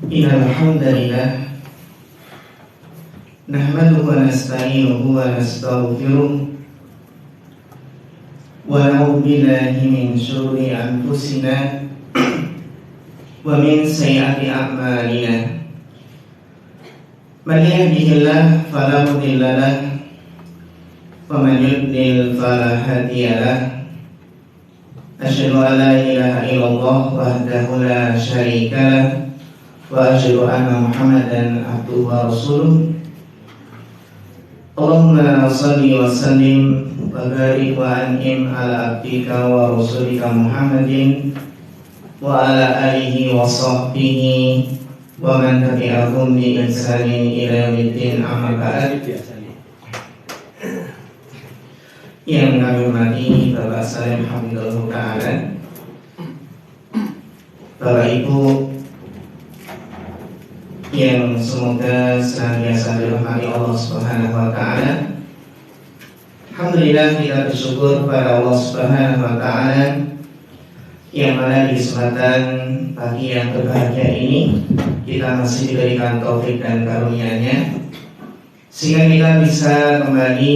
Innal hamdalillah nahmaduhu wa nasta'inuhu wa nastaghfiruh wa na'udzu billahi min syururi anfusina wa min sayyiati a'malina. Man yahdihillahu fala mudilla lahu wa man yudlil fala hadiya lahu. Asyhadu an la ilaha illallah wahdahu la syarika lahu wa asyhadu anna Muhammadan abduhu wa rasuluh. Allahumma shalli wa sallim wa barik wa an'im ala abdika wa rasulika Muhammadin wa ala alihi wa sahbihi wa man tabi'ahum bi ihsanin ila yaumiddin, amma ba'd. Yang kami hormati Bapak Salim Hamidullah Ta'ala, Bapak Ibu yang semoga senantiasa dirahmati Allah Subhanahu wa Ta'ala. Alhamdulillah, kita bersyukur kepada Allah Subhanahu wa Ta'ala yang mana di kesempatan pagi yang berbahagia ini kita masih diberikan taufik dan karunia-Nya sehingga kita bisa kembali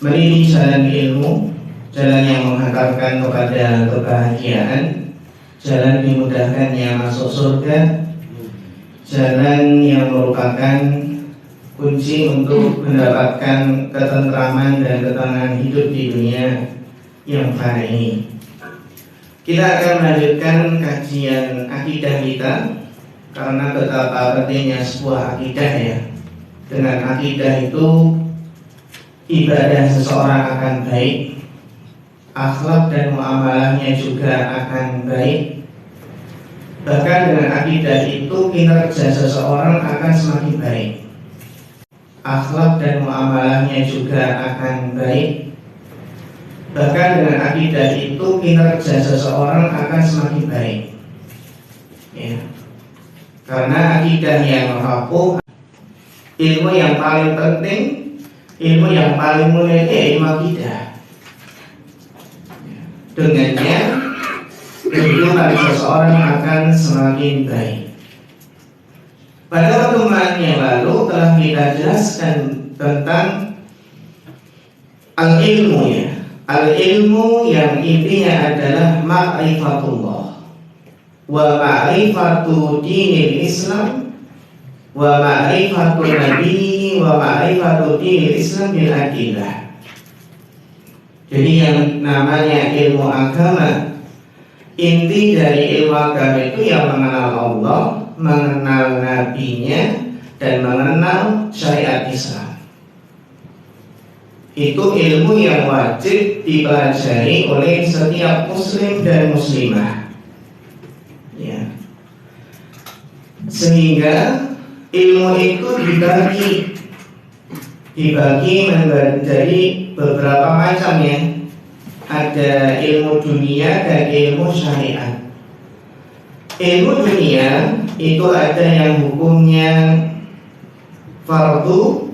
meniti jalan ilmu, jalan yang menghantarkan kepada kebahagiaan, jalan dimudahkannya masuk surga, jalan yang merupakan kunci untuk mendapatkan ketentraman dan ketenangan hidup di dunia yang fana ini. Kita akan melanjutkan kajian akidah kita, karena betapa pentingnya sebuah akidah ya. Dengan akidah itu ibadah seseorang akan baik, akhlak dan muamalahnya juga akan baik. Bahkan dengan akidah itu kinerja seseorang akan semakin baik, akhlak dan muamalahnya juga akan baik. Bahkan dengan akidah itu kinerja seseorang akan semakin baik ya. Karena akidah yang rapuh, ilmu yang paling penting, ilmu yang paling mulia itu ilmu akidah. Dengannya kehidupan seseorang akan semakin baik. Pada pertemuan yang lalu telah kita jelaskan tentang al-ilmu ya. Al-ilmu yang intinya adalah ma'rifatullah wa ma'rifatu dinil Islam wa ma'rifatu nabi wa ma'rifatu dinil Islam bil adillah. Jadi yang namanya ilmu agama, inti dari ilmu agama itu yang mengenal Allah, mengenal nabinya, dan mengenal syariat Islam. Itu ilmu yang wajib dipelajari oleh setiap muslim dan muslimah ya. Sehingga ilmu itu dibagi menjadi beberapa macam ya. Ada ilmu dunia dan ilmu syariat. Ilmu dunia itu ada yang hukumnya fardu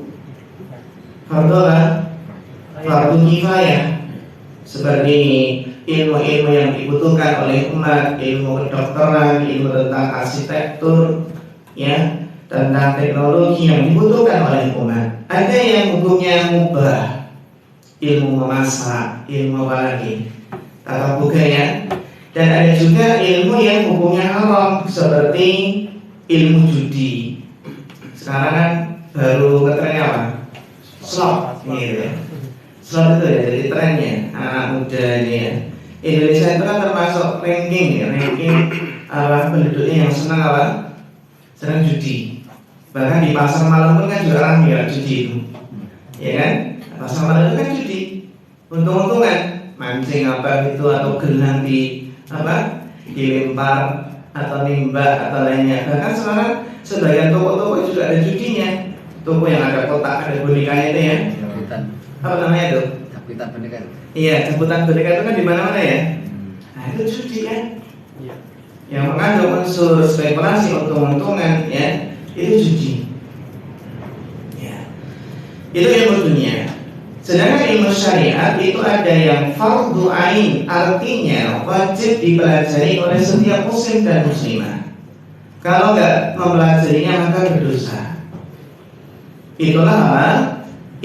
kifayah, seperti ilmu-ilmu yang dibutuhkan oleh umat, ilmu kedokteran, ilmu tentang arsitektur ya, tentang teknologi yang dibutuhkan oleh umat. Ada yang hukumnya mubah, ilmu memasak, ilmu apa lagi, tata budaya. Dan ada juga ilmu yang hukumnya haram, seperti ilmu judi. Sekarang kan baru ngetrennya apa? Slot gitu ya. Slot itu ya jadi trennya anak muda ini ya. Indonesia itu kan termasuk ranking penduduknya yang senang judi. Bahkan di pasar malam pun kan juga orang yang judi itu, ya kan? Pasar malam itu kan judi, untung-untungan, mancing apa gitu atau gelang dilempar atau nimba atau lainnya. Bahkan sekarang sebagian toko-toko juga ada judinya. Toko yang ada kotak ada bonekanya itu ya. Apa namanya itu? Cabutan boneka. Iya, cabutan boneka itu kan di mana-mana ya. Nah itu judi kan? Iya. Yang mengandung unsur spekulasi, untung-untungan ya, itu judi. Ya. Itu ilmu dunia. Sedangkan ilmu syariat itu ada yang fardhu ain, artinya wajib dipelajari oleh setiap muslim dan muslimah. Kalau nggak mempelajarinya maka berdosa. Itulah apa?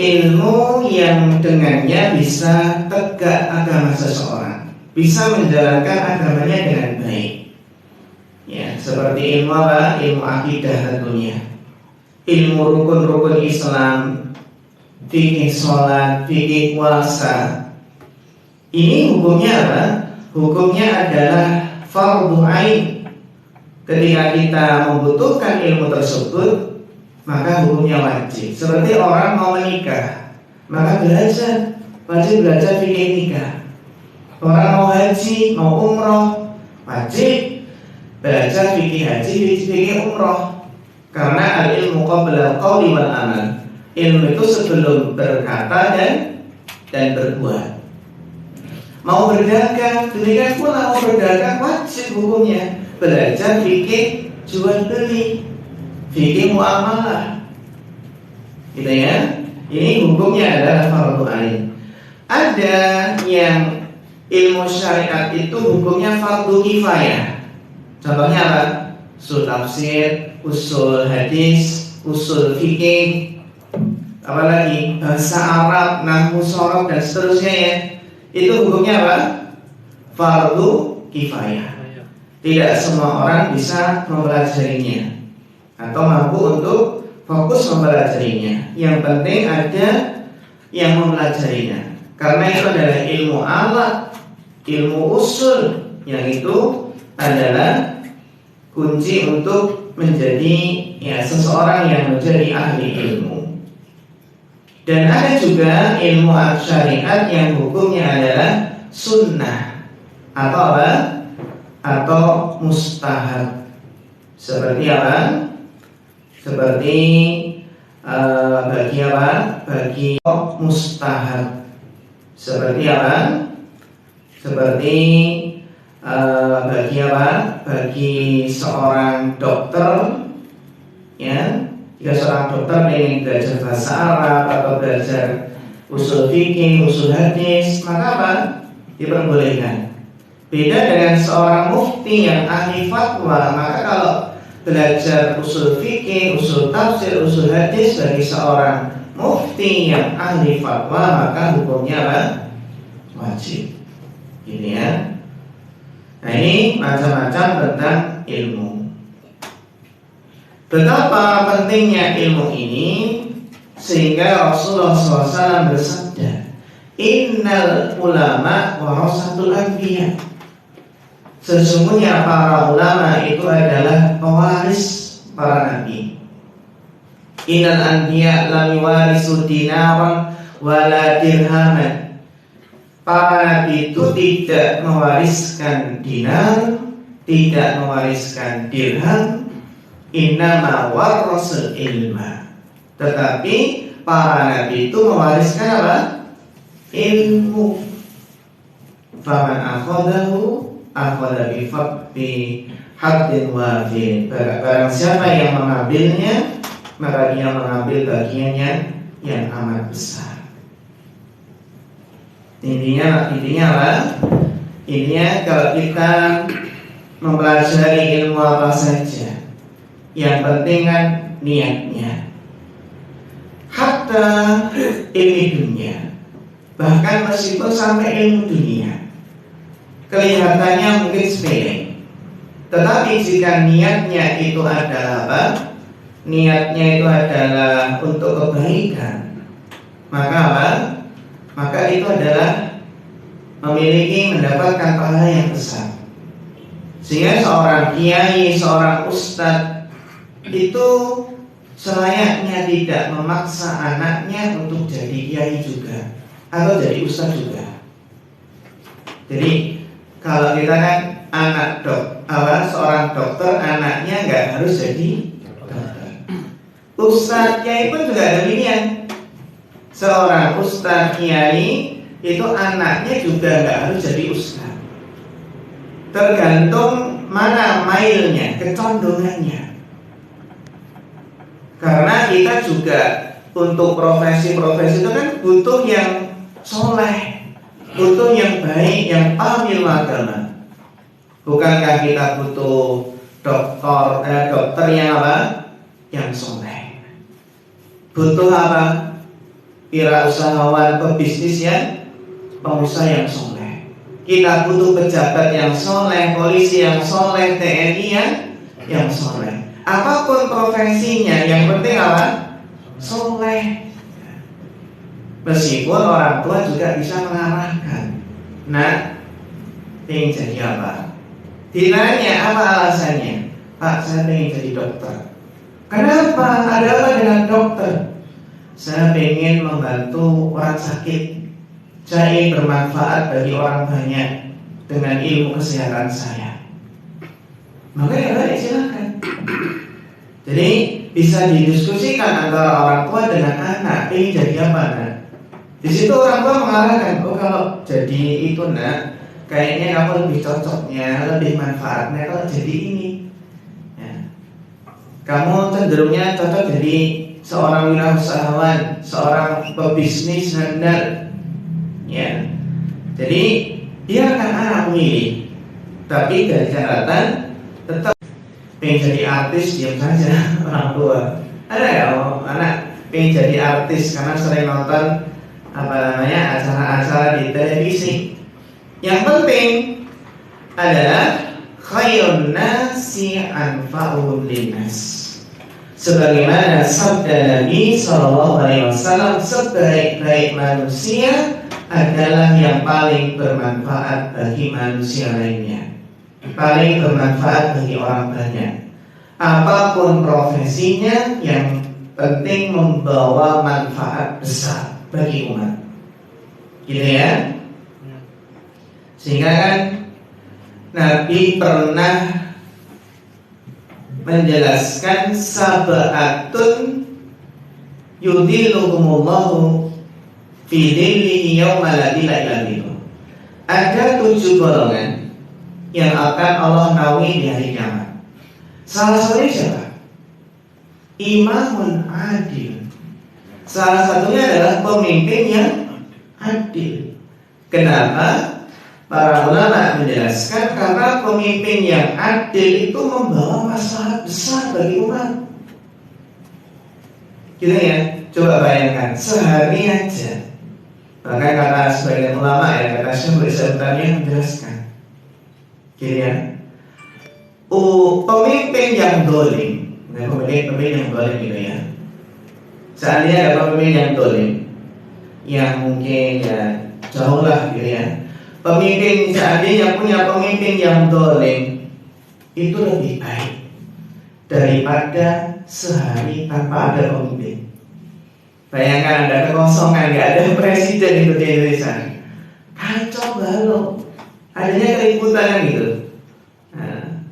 Ilmu yang dengannya bisa tegak agama seseorang, bisa menjalankan agamanya dengan baik. Ya, seperti ilmu apa? Ilmu akidah tentunya. Ilmu rukun-rukun Islam, fikih sholat, fikih puasa. Ini hukumnya apa? Hukumnya adalah fardhu ain. Ketika kita membutuhkan ilmu tersebut, maka hukumnya wajib. Seperti orang mau menikah, maka belajar, wajib belajar fikih nikah. Orang mau haji, mau umroh, wajib belajar fikih haji, fikih umroh. Karena al-ilmu qabla al-qawli wal amal. Ilmu itu sebelum berkata dan berbuat. Mau berdagang, demikian pula mau berdagang wajib hukumnya belajar fikih jual beli, fikih muamalah, gitu ya. Ini hukumnya adalah fardhu ain. Ada yang ilmu syariat itu hukumnya fardhu kifayah. Contohnya apa? Usul tafsir, usul hadis, usul fikih, apalagi bahasa Arab, nahwu, shorof dan seterusnya ya. Itu hukumnya apa? Fardhu kifayah. Tidak semua orang bisa mempelajarinya atau mampu untuk fokus mempelajarinya. Yang penting ada yang mempelajarinya. Karena itu adalah ilmu alat, ilmu usul, yang itu adalah kunci untuk menjadi seseorang yang menjadi ahli ilmu. Dan ada juga ilmu syariat yang hukumnya adalah sunnah atau apa? Atau mustahab. Seperti apa? Seperti bagi apa? Bagi mustahab. Seperti apa? Seperti bagi apa? Bagi seorang dokter, ya. Jika seorang dokter ingin belajar bahasa Arab atau belajar usul fikih, usul hadis, maka apa? Diperbolehkan. Beda dengan seorang mufti yang ahli fatwa, maka kalau belajar usul fikih, usul tafsir, usul hadis bagi seorang mufti yang ahli fatwa, maka hukumnya apa? Wajib. Ini ya. Nah, ini macam-macam tentang ilmu. Betapa pentingnya ilmu ini sehingga Rasulullah SAW bersabda, Innal ulama warasatul anbiya. Sesungguhnya para ulama itu adalah pewaris para nabi. Innal anbiya lam yuwarisu dinaran wala dirhaman. Para nabi itu tidak mewariskan dinar, tidak mewariskan dirham. Innama warasul ilma. Tetapi para nabi itu mewariskan apa? Ilmu. Faman akhadahu akhadha bi haddin wafin. Barang siapa yang mengambilnya, maka dia mengambil bagiannya yang amat besar. Intinya apa? Intinya kalau kita mempelajari ilmu apa saja, yang penting kan niatnya. Hatta ilmu dunia, bahkan meskipun sampai ilmu dunia, kelihatannya mungkin sepele, tetapi jika niatnya itu adalah apa? Niatnya itu adalah untuk kebaikan, maka apa? Maka itu adalah memiliki mendapatkan pahala yang besar. Sehingga seorang kiai, seorang ustadz itu selayaknya tidak memaksa anaknya untuk jadi kiai juga atau jadi ustadz juga. Jadi kalau kita kan seorang dokter, anaknya nggak harus jadi dokter. Ustadz kiai pun juga demikian. Seorang ustadz kiai itu anaknya juga nggak harus jadi ustadz. Tergantung mana mailnya, kecondongannya. Karena kita juga untuk profesi-profesi itu kan butuh yang soleh, butuh yang baik, yang paham ilmu agama. Bukankah kita butuh dokter yang apa? Yang soleh. Butuh apa? Wirausahawan, pebisnis yang pengusaha yang soleh. Kita butuh pejabat yang soleh, polisi yang soleh, TNI yang soleh. Apapun profesinya, yang penting apa? Soleh. Meskipun orang tua juga bisa mengarahkan. Nah, ingin jadi apa? Ditanya apa alasannya? Pak, saya ingin jadi dokter. Kenapa? Ada apa dengan dokter? Saya ingin membantu orang sakit. Saya ingin bermanfaat bagi orang banyak dengan ilmu kesehatan saya. Maka ya baik, silakan. Jadi bisa didiskusikan antara orang tua dengan anak. Ingin jadi apa, nak? Di situ orang tua mengarahkan, oh kalau jadi itu, nak, kayaknya kamu lebih cocoknya, lebih manfaatnya kalau jadi ini. Ya. Kamu cenderungnya cocok jadi seorang wirausahawan, seorang pebisnis handal. Ya. Jadi biarkan anak memilih, tapi dari catatan tetap pengen jadi artis, diam saja orang tua. Ada ya anak pengen jadi artis karena sering nonton acara-acara di televisi. Yang penting adalah khairun nasi anfa'uhum linnas. Sebagaimana sabda Nabi SAW, sebaik-baik manusia adalah yang paling bermanfaat bagi manusia lainnya, paling bermanfaat bagi orang banyak. Apapun profesinya, yang penting membawa manfaat besar bagi umat. Gitu ya. Sehingga kan Nabi pernah menjelaskan sab'atun yudhilluhumullahu fi dhillihi yawma la dhilla illa dhilluh. Ada 7 golongan yang akan Allah naungi di hari kiamat. Salah satunya siapa? Imamun adil. Salah satunya adalah pemimpin yang adil. Kenapa? Para ulama menjelaskan karena pemimpin yang adil itu membawa maslahat besar bagi umat. Gitu ya. Coba bayangkan sehari aja. Bahkan kata sebagian ulama ya, kata Syekh Islam yang menjelaskan. Gitu ya. Pemimpin yang dolim, pemimpin yang dolim gitu ya. Seandainya ada pemimpin yang dolim, yang mungkin ya jauh lah gitu ya. Pemimpin seandainya punya pemimpin yang dolim, itu lebih baik daripada sehari tanpa ada pemimpin. Bayangkan ada kekosongan, nggak ada presiden itu di Indonesia, kacau balau, adanya keributan gitu. Nah,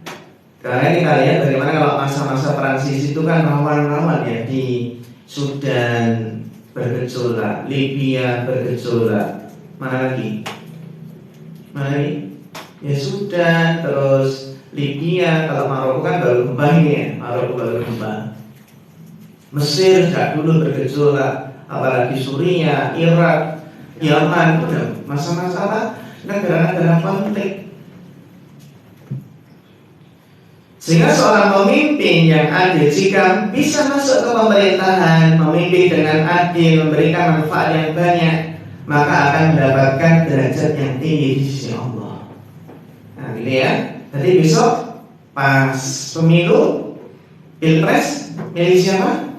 karena ini kalian bagaimana kalau masa-masa transisi itu kan rawan-rawan ya, di Sudan bergejolak, Libya bergejolak, mana lagi? Ya Sudan, terus Libya. Kalau Maroko kan baru kembang ya, Maroko baru kembang. Mesir gak dulu bergejolak, apalagi Suriah, Irak, Yaman, udah masa-masa apa? Negara-negara konflik. Sehingga seorang pemimpin yang adil jika bisa masuk ke pemerintahan, memimpin dengan adil, memberikan manfaat yang banyak, maka akan mendapatkan derajat yang tinggi di sisi Allah. Nah, ini ya. Tadi besok pas pemilu Pilpres, milih siapa?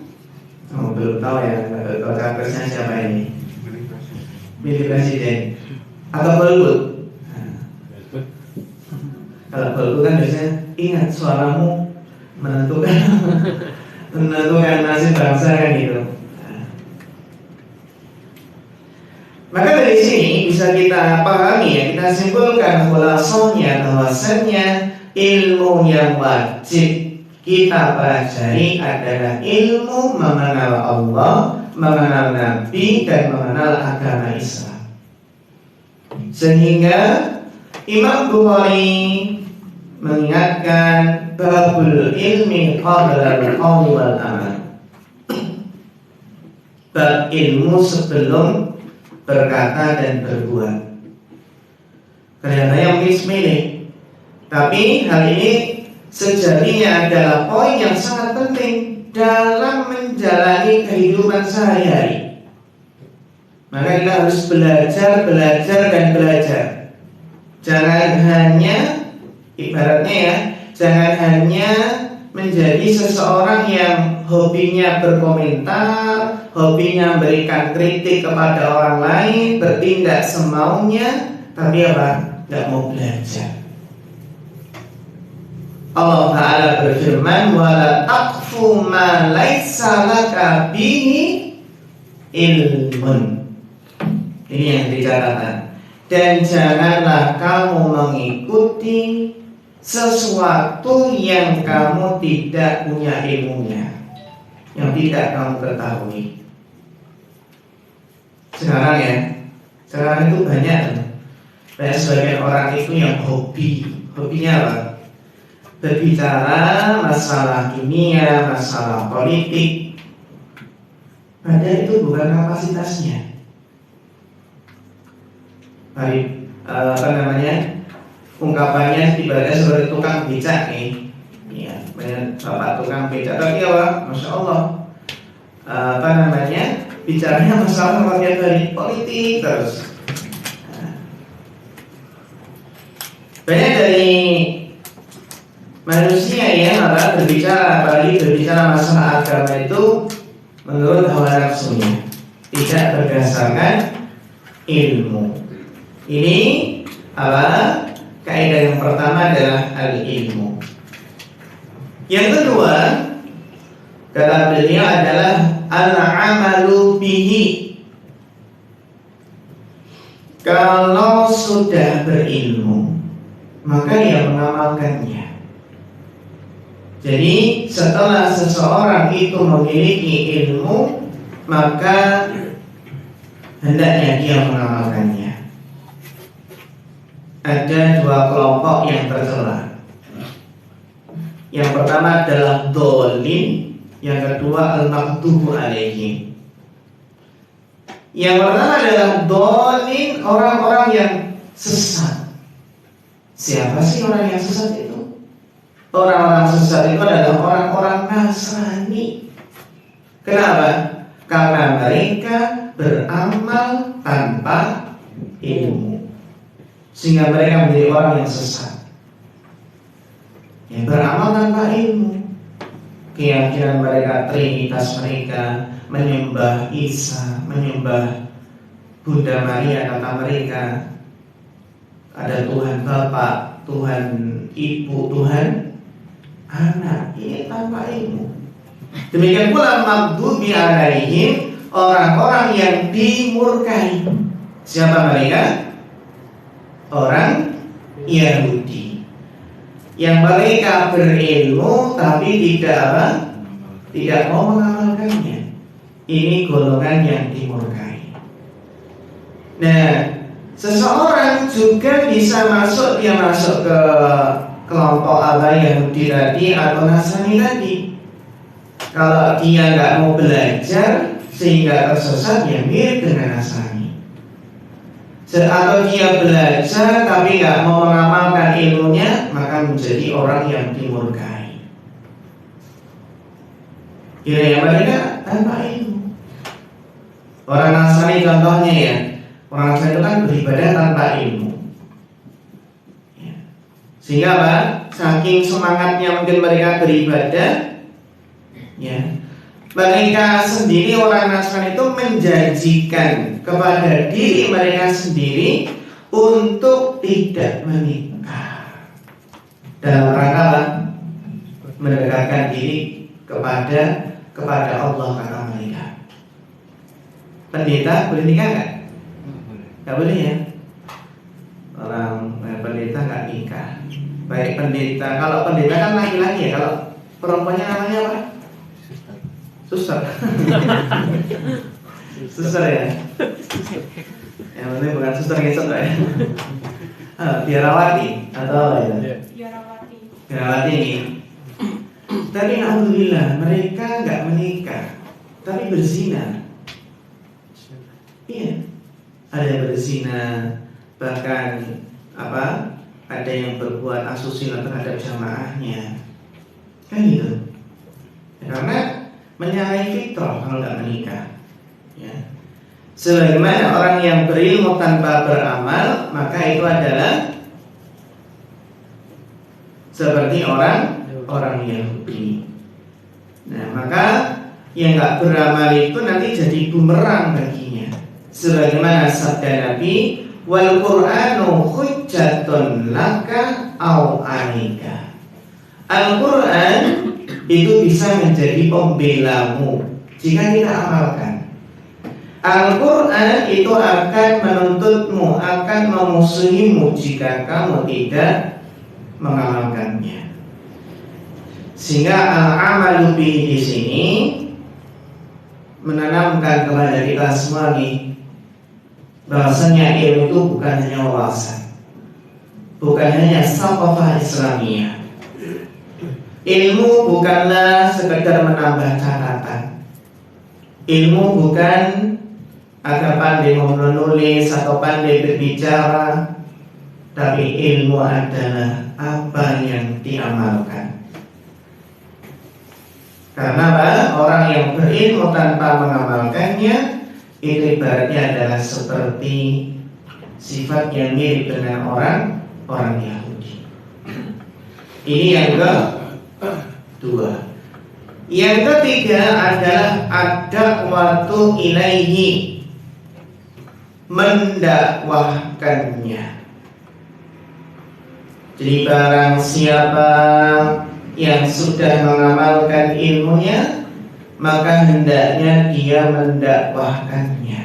Oh, belum tahu ya. Belum tahu capresnya siapa ini. Milih presiden atau golput. Nah, kalau golput kan biasanya ingat suaramu menentukan nasib bangsa kan gitu. Maka dari sini bisa kita pahami ya, kita simpulkan khulasohnya bahwasannya ilmu yang wajib kita pelajari adalah ilmu mengenal Allah, mengenal Nabi, dan mengenal agama Islam. Sehingga Imam Bukhari mengingatkan babul ilmi qabla al-qawli wal amal. bab ilmu sebelum berkata dan berbuat. Kelihatannya mungkin sepele, tapi hal ini sejatinya adalah poin yang sangat penting dalam menjalani kehidupan sehari-hari. Maka kita harus belajar dan belajar. Jangan hanya, ibaratnya ya, jangan hanya menjadi seseorang yang hobinya berkomentar, hobinya memberikan kritik kepada orang lain, bertindak semaunya, tapi apa? Gak mau belajar. Allah Ta'ala berfirman, wala taqfu ma laisa laka bihi ilmun. Ini yang dicatatkan. Dan janganlah kamu mengikuti sesuatu yang kamu tidak punya ilmunya, yang tidak kamu ketahui. Sekarang ya, sekarang itu banyak sebagian orang itu yang hobinya apa? Berbicara masalah dunia, masalah politik. Padahal itu bukan kapasitasnya. Ungkapannya ibaratnya seperti tukang becak nih. Ya, banyak bapak tukang becak, tapi apa? Masya Allah. Bicaranya masalah dari politik terus. Banyak dari manusia ya apalagi berbicara masalah agama itu menurut hawa nafsunya, tidak berdasarkan ilmu. Ini apa? Kaidah yang pertama adalah al-ilmu. Yang kedua, kata beliau adalah al-amalu bihi. Kalau sudah berilmu, maka ia mengamalkannya. Jadi setelah seseorang itu memiliki ilmu, maka hendaknya dia mengamalkannya. Ada dua kelompok yang tercela. Yang pertama adalah dhalin, yang kedua al-maghdubu alaihim. Yang pertama adalah dhalin, orang-orang yang sesat. Siapa sih orang yang sesat itu? Orang-orang sesat itu adalah orang-orang Nasrani. Kenapa? Karena mereka beramal tanpa ilmu, sehingga mereka menjadi orang yang sesat, yang beramal tanpa ilmu. Keyakinan mereka, trinitas mereka, menyembah Isa, menyembah Bunda Maria, kata mereka ada Tuhan Bapa, Tuhan Ibu, Tuhan Anak. Ini tanpa ilmu. Demikian pula maghdubi alaihim, orang-orang yang dimurkai. Siapa mereka? Orang Yahudi, yang mereka berilmu tapi tidak mau mengamalkannya. Ini golongan yang dimurkai. Nah, seseorang juga bisa masuk ke kelompok Yahudi tadi atau Nasrani tadi. Kalau dia nggak mau belajar sehingga tersesat, ya mirip dengan Nasrani. Atau dia belajar tapi nggak mau mengamalkan ilmunya, maka menjadi orang yang dimurkai. Kira-kira mereka tanpa ilmu. Orang Nasrani contohnya ya, orang Nasrani itu kan beribadah tanpa ilmu. Sehingga apa? Saking semangatnya mungkin mereka beribadah, ya, mereka sendiri orang Nasrani itu menjanjikan kepada diri mereka sendiri untuk tidak menikah dalam rangka mendekatkan diri kepada Allah, kata mereka. Pendeta boleh nikah nggak? Nggak boleh ya. Orang pendeta nggak nikah. Baik pendeta, kalau pendeta kan laki-laki ya, kalau perempuannya namanya apa? Suster. Suster ya. Yang penting bukan suster ngesot ya. Biarawati atau apa ya? Biarawati ini. Tapi alhamdulillah mereka nggak menikah, tapi berzina. ada yang berzina, bahkan ada yang berbuat asusila terhadap jamaahnya, kan gitu. Karena menyalahi fitrah kalau nggak menikah. Ya. Sebagaimana orang yang berilmu tanpa beramal, maka itu adalah seperti orang Yahudi. Nah, maka yang nggak beramal itu nanti jadi bumerang baginya. Sebagaimana sabda Nabi, wal Qur'anu hujjatun laka au alayka. Al-Quran itu bisa menjadi pembelamu jika kita amalkan. Al-Quran itu akan menuntutmu, akan memusuhimu jika kamu tidak mengamalkannya. Sehingga al-amalu bihi di sini menanamkan kepada kita semua nih, bahwasanya ilmu itu bukan hanya wawasan, bukan hanya thaqafah Islamiyah. Ilmu bukanlah sekedar menambah catatan. Ilmu bukan agar pandai menulis atau pandai berbicara, tapi ilmu adalah apa yang diamalkan. Karena orang yang berilmu tanpa mengamalkannya, itu ibaratnya adalah seperti sifat yang mirip dengan orang Yahudi. Ini yang kedua. Yang ketiga adalah ad-da'watu ilaihi, mendakwahkannya. Jadi barang siapa yang sudah mengamalkan ilmunya, maka hendaknya dia mendakwahkannya.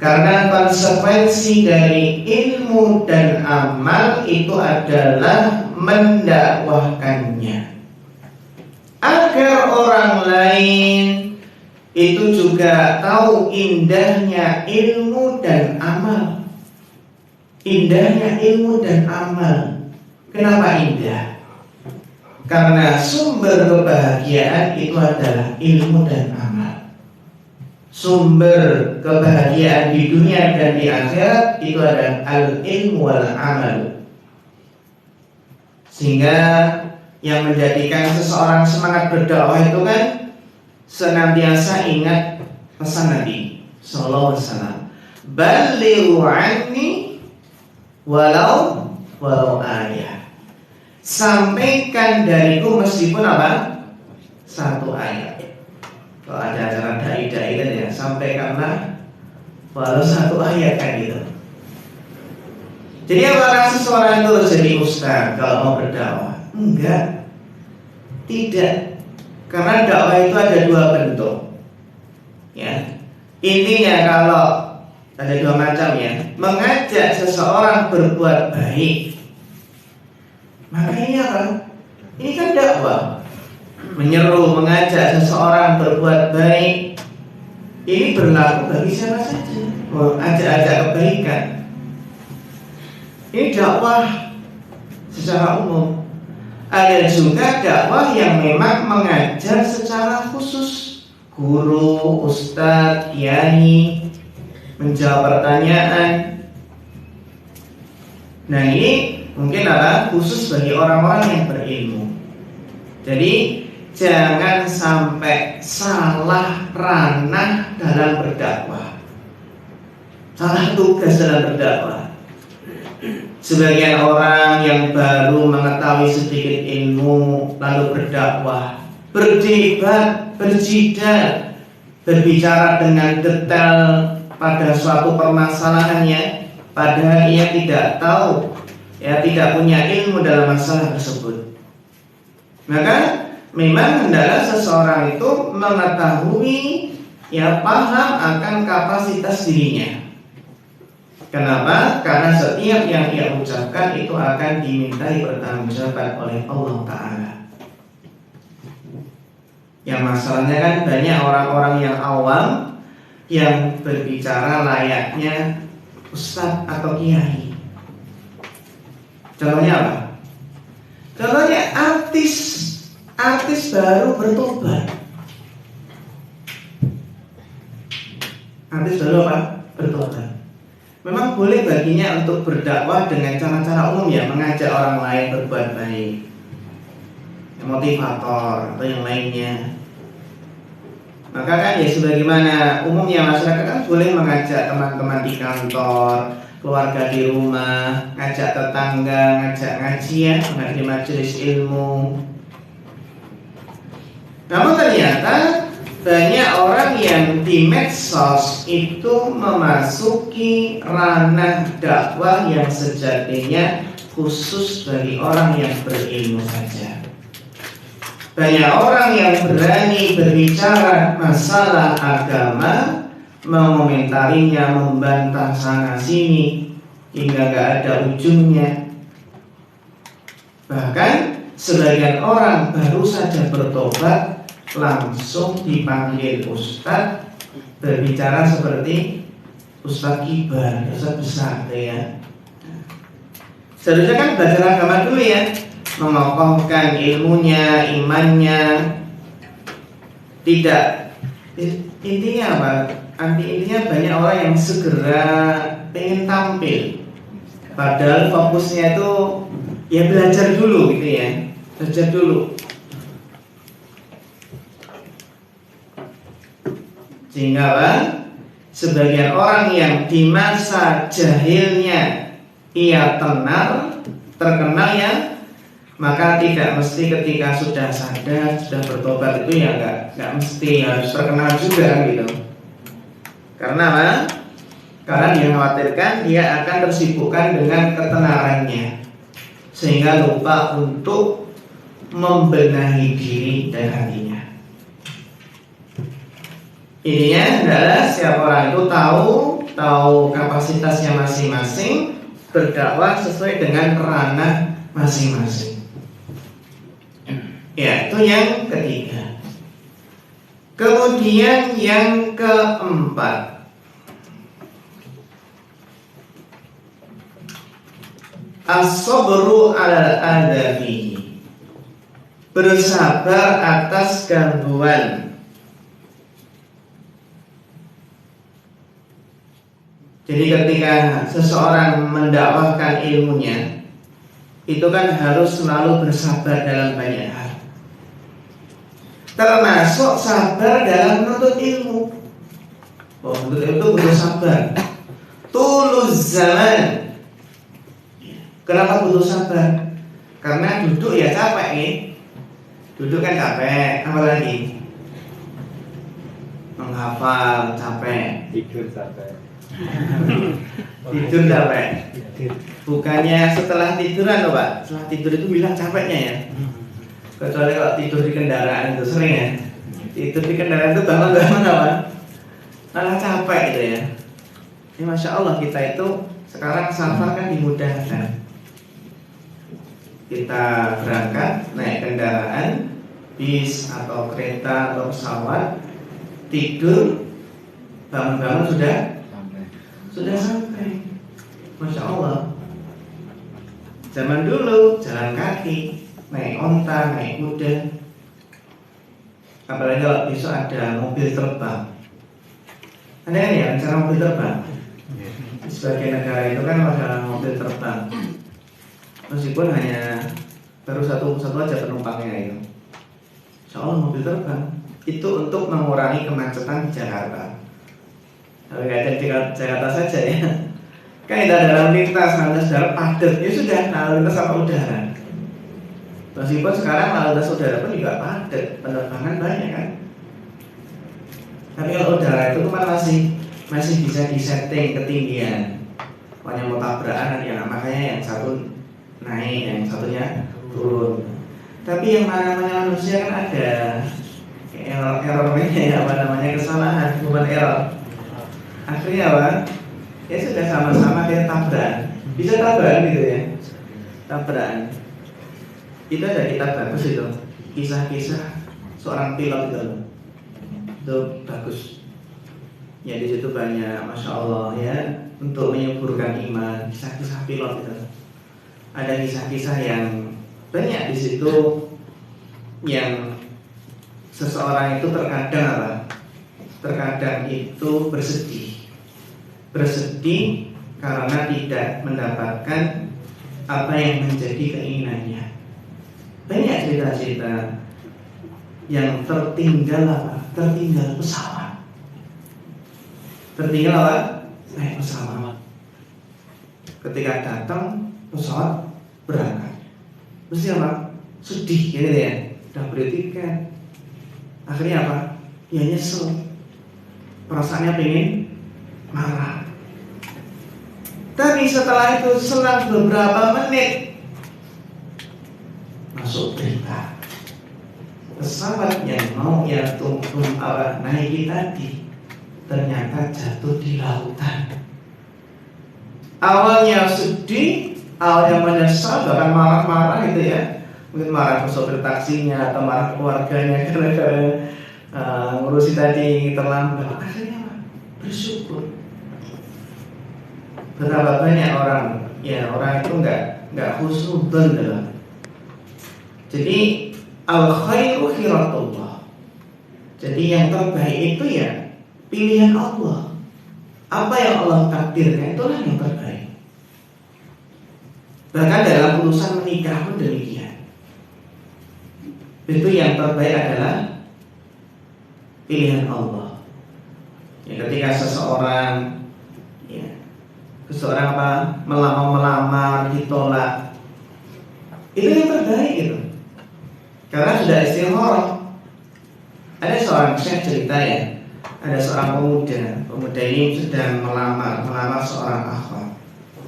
Karena konsekuensi dari ilmu dan amal itu adalah mendakwahkannya, agar orang lain itu juga tahu indahnya ilmu dan amal. Indahnya ilmu dan amal. Kenapa indah? Karena sumber kebahagiaan itu adalah ilmu dan amal. Sumber kebahagiaan di dunia dan di akhirat itu adalah al-ilmu wal amal. Sehingga yang menjadikan seseorang semangat berdakwah itu kan senantiasa ingat pesan Nabi sallallahu alaihi wasallam, balighu anni walau ayat. Sampaikan dariku meskipun satu ayat. Kalau ada acara dai-dai kan ya, sampaikanlah walau satu ayat kan gitu. Jadi apakah seseorang itu jadi ustaz kalau mau berdakwah? Enggak, tidak. Karena dakwah itu ada dua bentuk. Ya, intinya kalau ada dua macam ya, mengajak seseorang berbuat baik, maka ini apa? Ini kan dakwah. Menyeru, mengajak seseorang berbuat baik, ini berlaku bagi siapa saja. Ajak-ajak kebaikan, ini dakwah secara umum. Ada juga dakwah yang memang mengajar secara khusus, guru, ustadz, kiai, menjawab pertanyaan. Nah ini mungkin khusus bagi orang-orang yang berilmu. Jadi jangan sampai salah ranah dalam berdakwah, salah tugas dalam berdakwah. Sebagian orang yang baru mengetahui sedikit ilmu lalu berdakwah, berdebat, berjidal, berbicara dengan detail pada suatu permasalahannya, padahal ia tidak tahu, tidak punya ilmu dalam masalah tersebut. Maka memang hendaklah seseorang itu mengetahui, paham akan kapasitas dirinya. Kenapa? Karena setiap yang ia ucapkan itu akan dimintai pertanggungjawaban oleh Allah Ta'ala. Yang masalahnya kan banyak orang-orang yang awam yang berbicara layaknya ustadz atau kiai. Contohnya apa? Contohnya artis baru bertobat. Artis baru apa? bertobat. Memang boleh baginya untuk berdakwah dengan cara-cara umum ya, mengajak orang lain berbuat baik, motivator atau yang lainnya. Maka kan ya sebagaimana umumnya masyarakat kan boleh mengajak teman-teman di kantor, keluarga di rumah, ngajak tetangga, ngajak ngaji ya, menghadiri majelis ilmu. Namun ternyata banyak orang yang di medsos itu memasuki ranah dakwah yang sejatinya khusus bagi orang yang berilmu saja. Banyak orang yang berani berbicara masalah agama, mengomentarinya, membantah sana sini hingga gak ada ujungnya. Bahkan sebagian orang baru saja bertobat langsung dipanggil ustadz, berbicara seperti ustadz kibar, ustadz besar ya. Seharusnya kan belajar agama dulu ya, mengokohkan ilmunya, imannya. Tidak, intinya apa? Intinya banyak orang yang segera pengen tampil, padahal fokusnya itu ya belajar dulu gitu ya, belajar dulu. Sehingga apa? Sebagian orang yang di masa jahilnya ia terkenal ya, maka tidak mesti ketika sudah sadar, sudah bertobat itu ya nggak mesti harus terkenal juga gitu. Karena apa? Karena dikhawatirkan dia akan tersibukkan dengan ketenarannya, sehingga lupa untuk membenahi diri dan hatinya. Ininya adalah setiap orang itu tahu kapasitasnya masing-masing, berdakwah sesuai dengan ranah masing-masing. Ya, itu yang ketiga. Kemudian yang keempat, as-sabru 'alal adabi, bersabar atas gangguan. Jadi ketika seseorang mendakwahkan ilmunya, itu kan harus selalu bersabar dalam banyak hal, termasuk sabar dalam menuntut ilmu. Menuntut ilmu itu butuh sabar. Tuluz zaman. Kenapa butuh sabar? Karena duduk ya capek nih. Duduk kan capek, apalagi menghafal capek, tidur capek. Tidur capek. Bukannya setelah tiduran loh Pak. Setelah tidur itu bilang capeknya ya. Kecuali kalau tidur di kendaraan itu sering ya. Tidur di kendaraan itu bangun apa? Malah capek gitu ya. Ini Masya Allah kita itu sekarang safar kan dimudahkan. Kita berangkat naik kendaraan, bis atau kereta atau pesawat, tidur, bangun-bangun sudah sampai. Masya Allah. Zaman dulu jalan kaki, naik onta, naik kuda. Apalagi kalau besok ada mobil terbang. Ada kan ya rencana mobil terbang? Di sebagian negara itu kan ada mobil terbang. Meskipun hanya baru satu aja penumpangnya itu. Insya Allah mobil terbang itu untuk mengurangi kemacetan di Jakarta. Kalau nggak ada di Jakarta saja ya. Kan tidak ada lalu lintas, udara padat, ya sudah lalu lintas sama udara. Meskipun sekarang lalu lintas udara pun juga padat, penerbangan banyak kan. Tapi kalau udara itu kan masih bisa disetting ketinggian. Pokoknya mau tabrakan ya, makanya yang satu naik, yang satunya turun. Tapi yang namanya manusia kan ada errornya ya, kesalahan, bukan error. Akhirnya apa? Ya sudah sama-sama kayak tabrakan. Bisa tabrakan gitu ya. Tabrakan. Itu ada kitab bagus itu. Kisah-kisah seorang pilot itu bagus. Ya di situ banyak Masya Allah ya, untuk menyuburkan iman. Kisah-kisah pilot itu. Ada kisah-kisah yang banyak di situ yang seseorang itu terkadang apa? Terkadang itu bersedih bersedih karena tidak mendapatkan apa yang menjadi keinginannya. Banyak cerita-cerita yang tertinggal apa? Tertinggal pesawat. Tertinggal apa? Naik pesawat. Ketika datang pesawat berangkat, mesti apa? Sedih gitu ya. Udah beli tiket. Akhirnya apa? Ya nyesel. Perasaannya pengen marah. Tapi setelah itu selang beberapa menit masuk berita, pesawat yang mau ya naiki tadi ternyata jatuh di lautan. Awalnya sedih, awalnya menyesal, bahkan marah-marah gitu ya. Mungkin marah ke sopir taksinya atau marah keluarganya karena ngurusi tadi terlambat. Akhirnya bersyukur. Betapa banyak orang itu nggak husnudzon dalam. Jadi al khairu khiratullah. Jadi yang terbaik itu ya pilihan Allah. Apa yang Allah takdirkan itulah yang terbaik. Bahkan dalam urusan menikah pun demikian. Itu yang terbaik adalah pilihan Allah. Ya, ketika seseorang melamar ditolak, itu yang terbaik itu. Karena sudah istikharah. Ada seorang syekh cerita ya, ada seorang pemuda ini sedang melamar seorang akhwat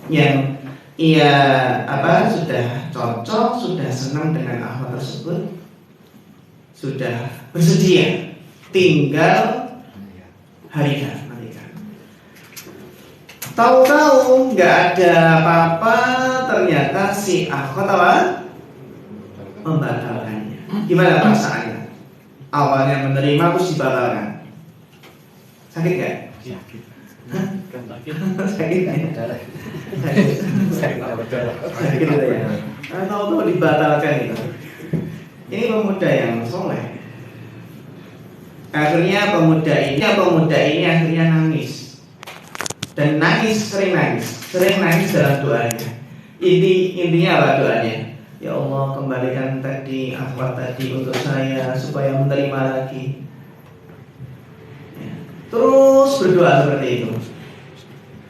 yang ia sudah cocok, sudah senang dengan akhwat tersebut, sudah bersedia, tinggal hari H. Tahu-tahu nggak ada apa-apa, ternyata si akhwat membatalkannya. Gimana perasaannya? Awalnya menerima terus dibatalkan. Sakit nggak? Sakit. Sakit nggak? Sakit gitu ya. Karena tahu-tahu dibatalkan itu. Ini pemuda yang soleh. Akhirnya pemuda ini akhirnya nangis. Dan sering nangis dalam doanya. Intinya apa doanya? Ya Allah, kembalikan tadi akhwat tadi untuk saya supaya menerima lagi. Ya. Terus berdoa seperti itu.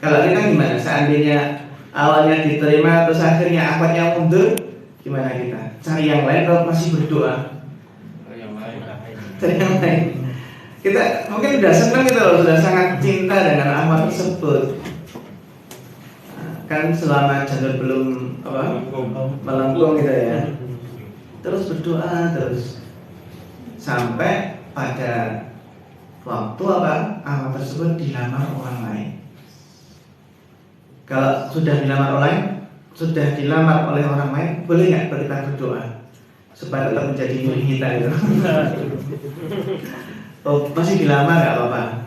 Kalau kita gimana? Seandainya awalnya diterima terus akhirnya akhwatnya mundur, gimana kita? Cari yang lain atau masih berdoa? Cari yang lain. Kita mungkin sudah senang gitu loh, sudah sangat cinta dengan akhwat tersebut. Kan selama jalur belum melengkung gitu ya. Terus berdoa terus sampai pada waktu akhwat tersebut dilamar orang lain. Kalau sudah dilamar oleh orang lain, boleh nggak kita berdoa supaya tetap menjadi milik kita gitu? Oh, masih dilamar nggak apa-apa.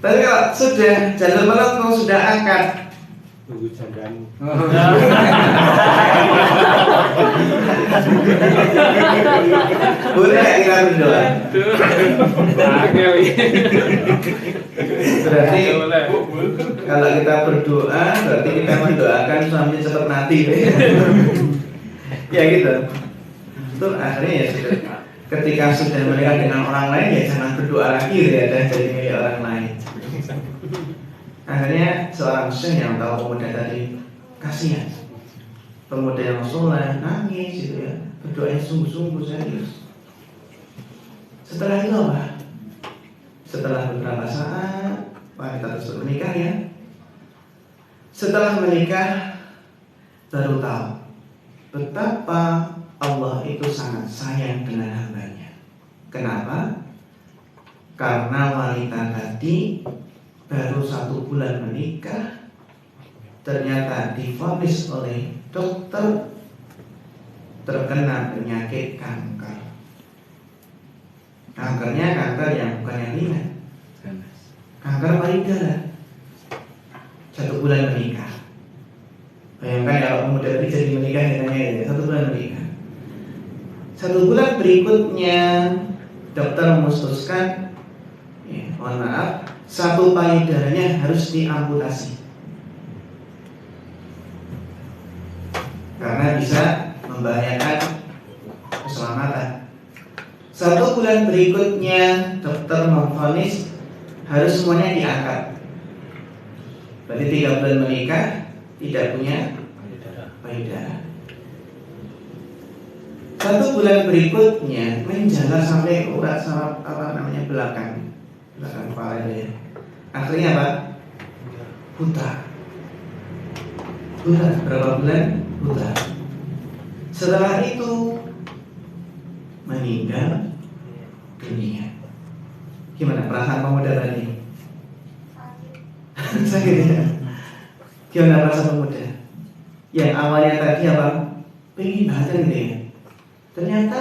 Tapi kalau sudah jalur melengkung, sudah akad, tunggu jangan. boleh nggak kita berdoa? Berarti kalau kita berdoa, berarti kita mendoakan suaminya cepat mati. Ya gitu. Itu akhirnya ya sudah. Ketika sudah menikah dengan orang lain, ya jangan berdoa lagi ya, dan jadi milik orang lain. Akhirnya seorang syekh yang tahu pemuda tadi kasihan, pemuda yang soleh nangis gitu ya, berdoa sungguh-sungguh serius. Setelah itu apa? Setelah beberapa saat wanita tersebut menikah ya. Setelah menikah baru tahu betapa Allah itu sangat sayang dengan hambanya. Kenapa? Karena wanita tadi baru 1 bulan menikah, ternyata divonis oleh dokter terkena penyakit kanker. Kankernya kanker yang bukan yang ringan, kanker payudara. 1 bulan menikah. Bayangkan kalau pemuda ini jadi menikah ya, 1 bulan menikah. 1 bulan berikutnya dokter memutuskan, ya, mohon maaf, satu payudaranya harus diamputasi karena bisa membahayakan keselamatan. 1 bulan berikutnya dokter memvonis harus semuanya diangkat. Berarti 3 bulan menikah tidak punya payudara. 1 bulan berikutnya menjalar sampai urat saraf belakang kepala itu ya. Akhirnya apa? Buta. Berapa bulan? Buta. Setelah itu meninggal dunia. Gimana perasaan pemuda tadi? Sakit ya? Gimana perasaan pemuda? Yang awalnya tadi apa? Pengen banget gitu ya. Ternyata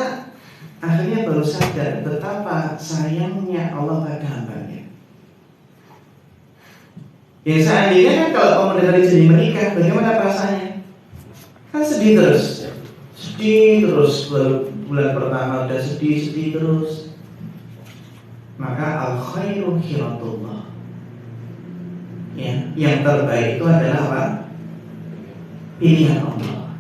akhirnya baru sadar betapa sayangnya Allah pada hambanya. Ya seandainya kan kalau pemuda tadi jadi menikah, bagaimana perasaannya? Kan sedih terus bulan pertama udah sedih terus. Maka al-khairu khiratullah. Ya, yang terbaik itu adalah apa? Pilihan Allah.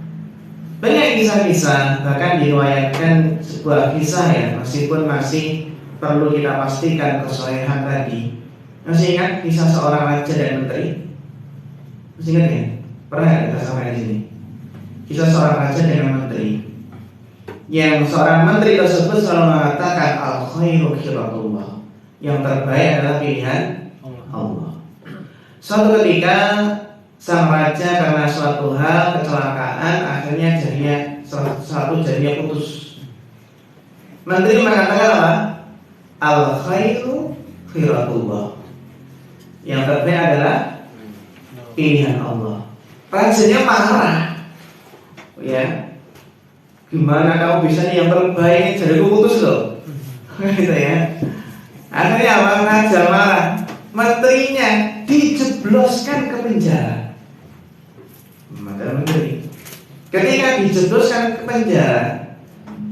Banyak kisah-kisah, bahkan diriwayatkan sebuah kisah ya, meskipun masih perlu kita pastikan kesolehan tadi. Masih ingat kisah seorang raja dan menteri? Masih ingat ya? Pernah nggak kita sampai di sini? Kisah seorang raja dengan menteri. Yang seorang menteri tersebut selalu mengatakan al-khairu khiratullah. Yang terbaik adalah pilihan Allah. Suatu ketika sang raja karena suatu hal kecelakaan akhirnya jarinya putus. Menteri mengatakan apa? Al-khairu khiratullah. Yang terbaik adalah pilihan Allah. Rajanya marah. Ya. Gimana kamu bisa nih yang terbaik, jariku putus loh. Gitu ya. Akhirnya apa? Raja marah. Menterinya dijebloskan ke penjara. Menteri. Ketika dijebloskan ke penjara,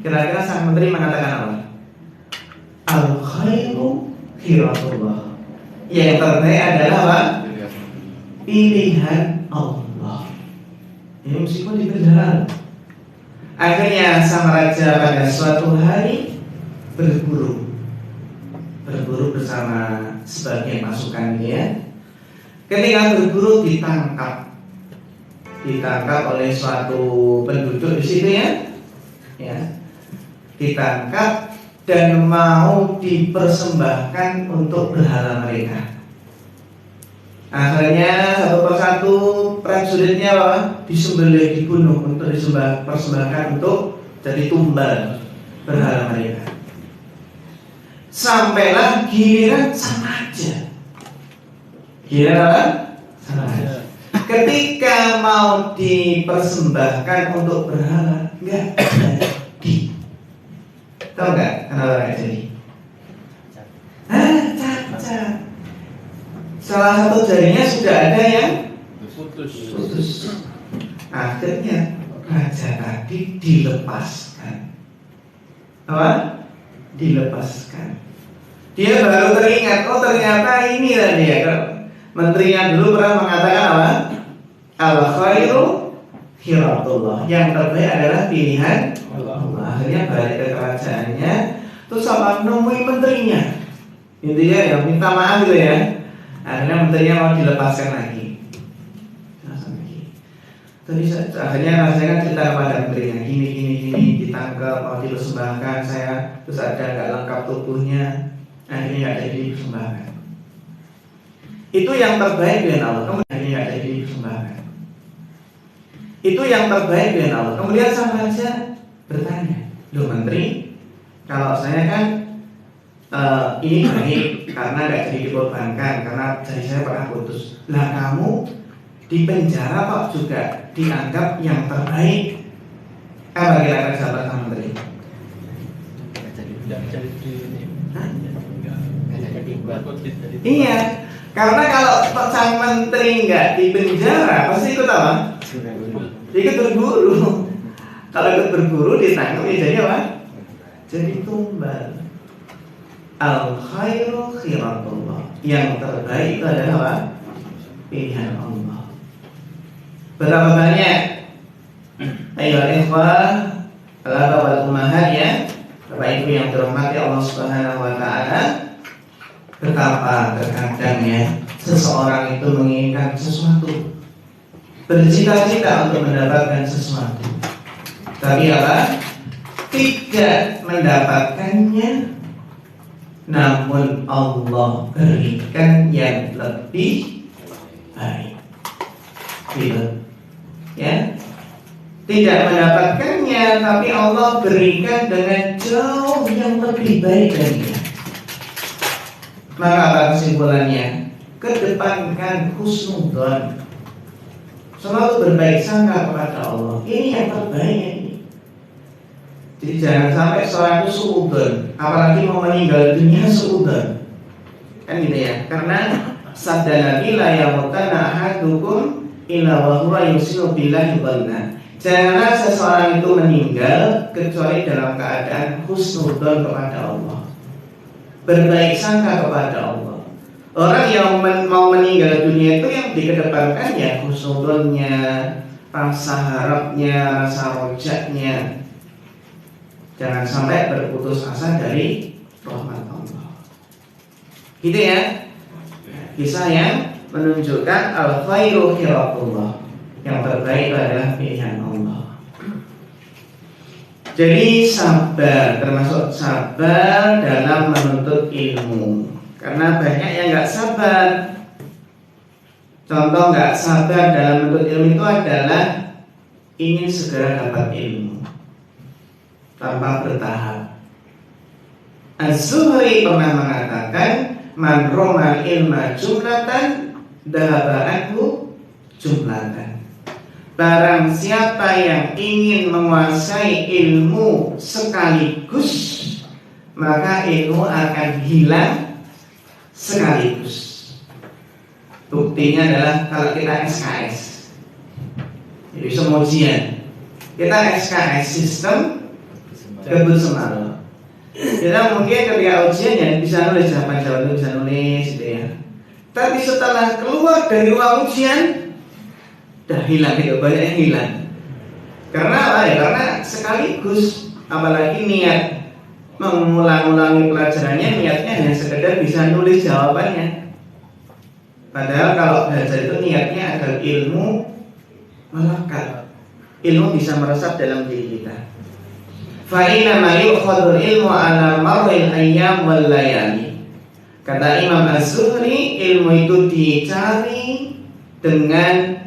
kira-kira sang menteri mengatakan apa? Al-khairu khiratullah. Yang terbaik adalah apa? Pilihan Allah. Ini meskipun di penjara. Akhirnya sang raja pada suatu hari berburu bersama sebagian pasukan dia. Ketika berburu ditangkap oleh suatu penduduk di situ ya, ditangkap dan mau dipersembahkan untuk berhala mereka. Akhirnya satu persatu prajuritnya disembelih, dibunuh untuk dipersembahkan untuk jadi tumbal berhala mereka. Sampailah giliran sang raja. Ketika mau dipersembahkan untuk berhala, enggak jadi. Tahu nggak kenapa nggak jadi? Cacat. Salah satu jarinya sudah ada yang putus. Akhirnya raja tadi dilepaskan. Apa? Dilepaskan. Dia baru teringat, oh ternyata ini tadi ya. Menterinya dulu pernah mengatakan apa? Al-khairu khiratullah. Yang terbaik adalah pilihan Allah. Akhirnya balik ke kerajaannya, terus apa? Nemuin menterinya. Intinya ya minta maaf gitu ya. Akhirnya menterinya mau dilepaskan lagi. Terus akhirnya rasanya kan cerita kepada menterinya, gini ditangkap, mau dipersembahkan saya, terus ada nggak lengkap tubuhnya, akhirnya nggak jadi dipersembahkan. Itu yang terbaik dengan Allah. Kemudian akhirnya nggak jadi dipersembahkan. Itu yang terbaik dengan Allah. Kemudian sang raja bertanya, loh menteri, kalau saya kan ini baik karena nggak jadi dikorbankan karena jari saya pernah putus. Lah kamu di penjara kok juga dianggap yang terbaik. Apa kira-kira sahabat sang menteri? Iya, karena kalau sang menteri nggak di penjara pasti ikut apa? Ikut berburu. Kalau ikut berburu ditangkap ya jadi apa? Jadi tumbal. Al-khairu khiratullah. yang terbaik itu adalah apa? Pilihan Allah. Berapa banyak ayo ikhwah, al-aba wal ummahat ya, Bapak Ibu yang dirahmati Allah Subhanahu wa taala, betapa terkadang ya seseorang itu menginginkan sesuatu, bercita-cita untuk mendapatkan sesuatu, tapi apa? Tidak mendapatkannya, namun Allah berikan yang lebih baik. Gitu. Ya. Tidak mendapatkannya, tapi Allah berikan dengan jauh yang lebih baik darinya. Maka apa kesimpulannya? Kedepankan husnudzon, selalu berbaik sangka kepada Allah. Ini yang terbaik ini. Jadi jangan sampai seorang itu suudzon, apalagi mau meninggal dunia suudzon. Kan gitu ya. Karena sabda Nabi la yamutanna ahadukum illa wa huwa yusinu billahi dhanna. Janganlah seseorang itu meninggal kecuali dalam keadaan husnudzon kepada Allah, berbaik sangka kepada Allah. Orang yang mau meninggal dunia itu yang dikedepankan ya husnudzonnya, rasa harapnya, rasa rojaknya. Jangan sampai berputus asa dari rahmat Allah. Gitu ya. Kisah yang menunjukkan al-khairu khiratullah, yang terbaik adalah pilihan Allah. Jadi sabar, termasuk sabar dalam menuntut ilmu. Karena banyak yang nggak sabar. Contoh nggak sabar dalam menuntut ilmu itu adalah ingin segera dapat ilmu tanpa bertahap. Az-Zuhri pernah mengatakan, man romal ilma jumlatan dhahaba anhu jumlatan. Barang siapa yang ingin menguasai ilmu sekaligus, maka ilmu akan hilang sekaligus. Buktinya adalah kalau kita SKS, jadi semua ujian, kita SKS sistem kebut semalam. Kita mungkin ketika ujiannya bisa nulis jawaban-jawaban, bisa nulis gitu ya. Tapi setelah keluar dari ruang ujian, dah hilang, gitu, banyak yang hilang. Karena apa ya? Karena sekaligus, apalagi niat mengulang-ulangi pelajarannya, niatnya hanya sekedar bisa nulis jawabannya. Padahal kalau belajar itu niatnya agar ilmu melekat, ilmu bisa meresap dalam diri kita. Fa'ina ma yu'khadul ilmu ala marril ayyam wal layali. Kata Imam Az-Zuhri, ilmu itu dicari dengan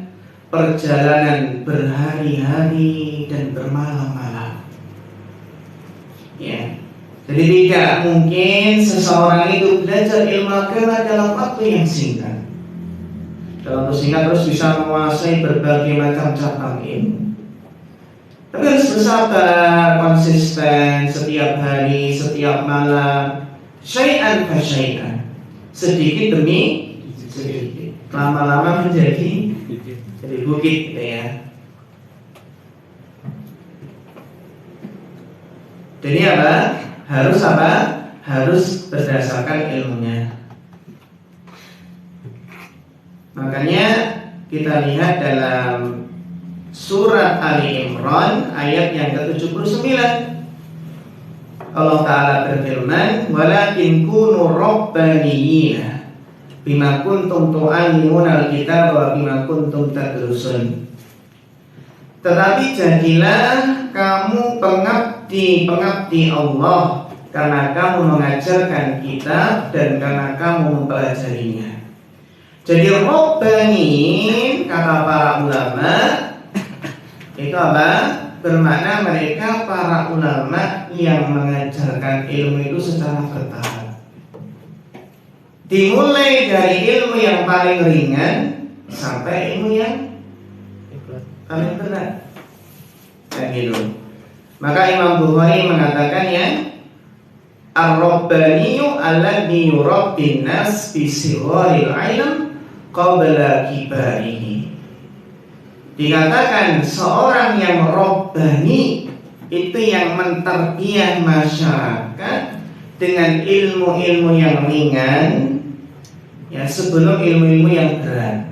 perjalanan berhari-hari dan bermalam-malam. Ya. Jadi tidak mungkin seseorang itu belajar ilmu agama dalam waktu yang singkat. Dalam waktu singkat terus bisa menguasai berbagai macam cabang ilmu. Tapi harus bersabar, konsisten setiap hari, setiap malam, syai'an fa syai'an, sedikit demi sedikit, lama-lama menjadi bukit gitu ya. Jadi apa? Harus berdasarkan ilmunya. Makanya kita lihat dalam Surat Ali Imran ayat yang ke-79, Allah Ta'ala berfirman, walakin kunu rabbaniyina bima kuntum tu'allimunal kitab wa bima kuntum tadrusun. Tetapi jadilah kamu pengabdi Allah, karena kamu mengajarkan kitab dan karena kamu mempelajarinya. Jadi rabbani, kata para ulama, itu apa? Bermakna mereka para ulama yang mengajarkan ilmu itu secara bertahap. Dimulai dari ilmu yang paling ringan sampai ilmu yang paling berat. Dan gitu. Maka Imam Bukhari mengatakan ya, ar-rabbaniyu alladhi yurabbin nas bi sigharil ilm qabla kibarihi. Dikatakan seorang yang rabbani itu yang menterbiah masyarakat dengan ilmu-ilmu yang ringan Ya, sebelum ilmu-ilmu yang berat,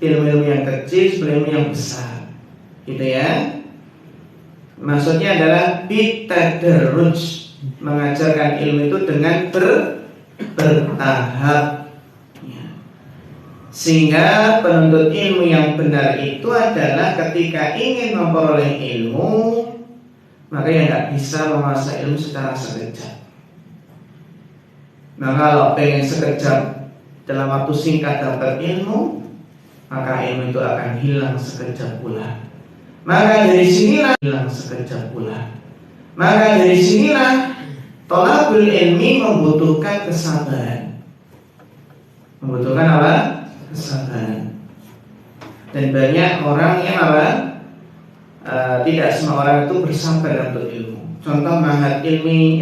ilmu-ilmu yang kecil sebelum ilmu yang besar, gitu ya. Maksudnya adalah bitadarruj, mengajarkan ilmu itu dengan bertahap. Ya. Sehingga penuntut ilmu yang benar itu adalah ketika ingin memperoleh ilmu, maka ya nggak bisa menguasai ilmu secara sekejap. Nah, kalau pengen sekejap dalam waktu singkat dapat ilmu, maka ilmu itu akan hilang sekejap pula. Maka dari sinilah hilang sekejap pula. Maka dari sinilah thalabul ilmi membutuhkan kesabaran. Membutuhkan apa? Kesabaran. Dan banyak orang yang apa? Tidak semua orang itu bersabar untuk ilmu. Contoh mahad ilmi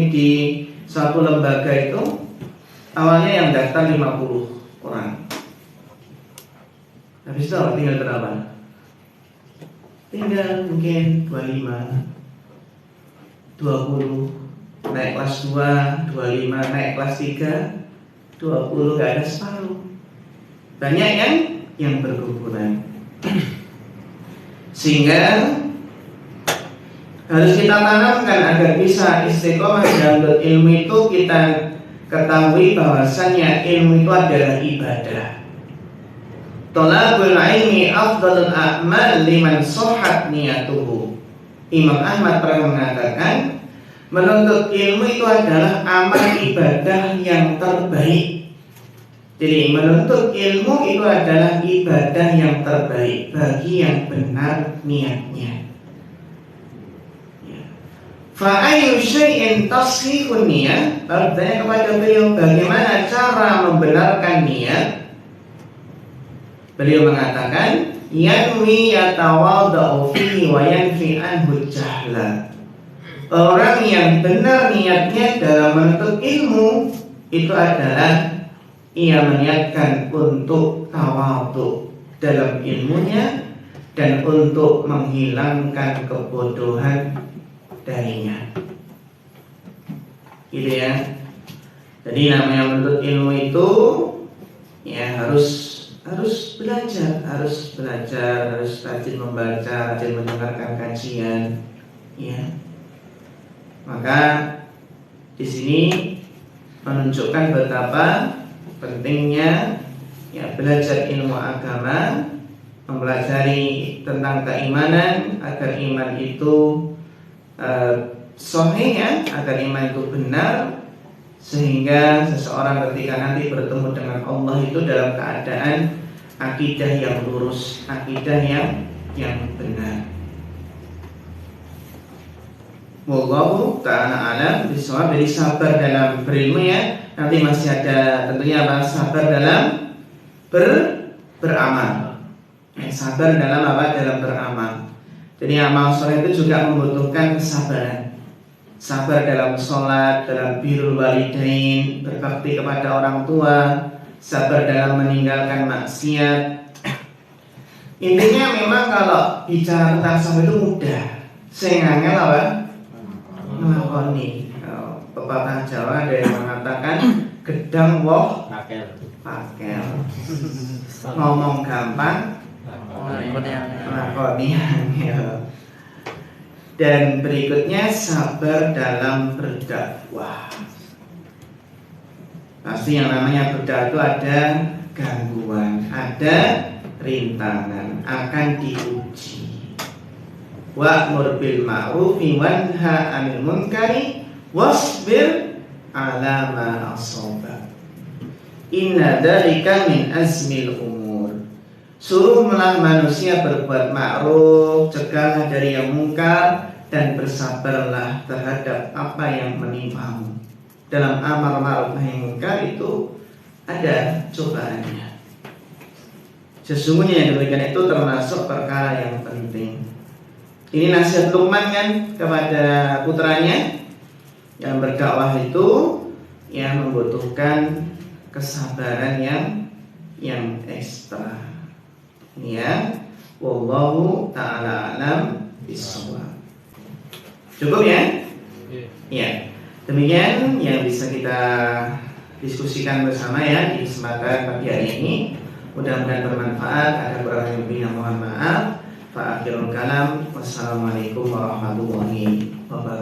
di suatu lembaga itu awalnya yang daftar 50 orang. Habis itu tinggal berapa? Tinggal mungkin 25, 20, naik kelas 2, 25, naik kelas 3, 20, gak ada separuh. Banyak yang berguguran. Sehingga harus kita tanamkan agar bisa istiqomah dalam ilmu itu. Kita ketahui bahwasannya ilmu itu adalah ibadah. Thalabul ilmi afdalul a'mal liman shahhat niyatuhu. Imam Ahmad pernah mengatakan, menuntut ilmu itu adalah amal ibadah yang terbaik. Jadi menuntut ilmu itu adalah ibadah yang terbaik bagi yang benar niatnya. Fa'ayu syai'in tashihun niyat. Lalu bertanya kepada beliau, bagaimana cara membenarkan niat? Beliau mengatakan, yanwi yatawadau fihi wa yanfi anhu jahla. Orang yang benar niatnya dalam menuntut ilmu itu adalah ia meniatkan untuk tawadhu dalam ilmunya dan untuk menghilangkan kebodohan darinya. Gitu ya. Jadi namanya menuntut ilmu itu ya harus belajar, harus rajin membaca, rajin mendengarkan kajian, ya. Maka di sini menunjukkan betapa pentingnya ya belajar ilmu agama, mempelajari tentang keimanan agar iman itu sahih, ya, agar iman itu benar, sehingga seseorang ketika nanti bertemu dengan Allah itu dalam keadaan akidah yang lurus, akidah yang benar. Wallahu ta'ala alam bisawab. Jadi sabar dalam berilmu, ya. Nanti masih ada tentunya apa? Sabar dalam beramal. Sabar dalam apa? Dalam beramal. Jadi amal soleh itu juga membutuhkan kesabaran. Sabar dalam sholat, dalam birrul walidain, berbakti kepada orang tua, sabar dalam meninggalkan maksiat. Intinya memang kalau bicara tentang sabar itu mudah, sehingga apa? Melakoni. Pepatah Jawa ada yang mengatakan gedang woh pakel. Ngomong gampang, melakoni. Dan berikutnya sabar dalam berdakwah. Pasti yang namanya berdakwah itu ada gangguan, ada rintangan, akan diuji. Wa'mur bil ma'rufi wanha 'anil munkari wasbir 'ala ma asaba. Inna dzalika min azmil umur. Suruhlah manusia berbuat ma'ruf, cegahlah dari yang mungkar, dan bersabarlah terhadap apa yang menimpamu. Dalam amar ma'ruf nahi mungkar itu ada cobaannya. Sesungguhnya yang demikian itu termasuk perkara yang penting. Ini nasihat Luqman kan kepada putranya. Yang berdakwah itu yang membutuhkan kesabaran yang ekstra. Ya, wallahu ta'ala alam bisawab. Cukup ya? Ya. Demikian yang bisa kita diskusikan bersama ya di kesempatan pagi hari ini. Mudah-mudahan bermanfaat. Ada kurang lebihnya mohon maaf. Fa akhirul kalam. Wassalamualaikum warahmatullahi wabarakatuh.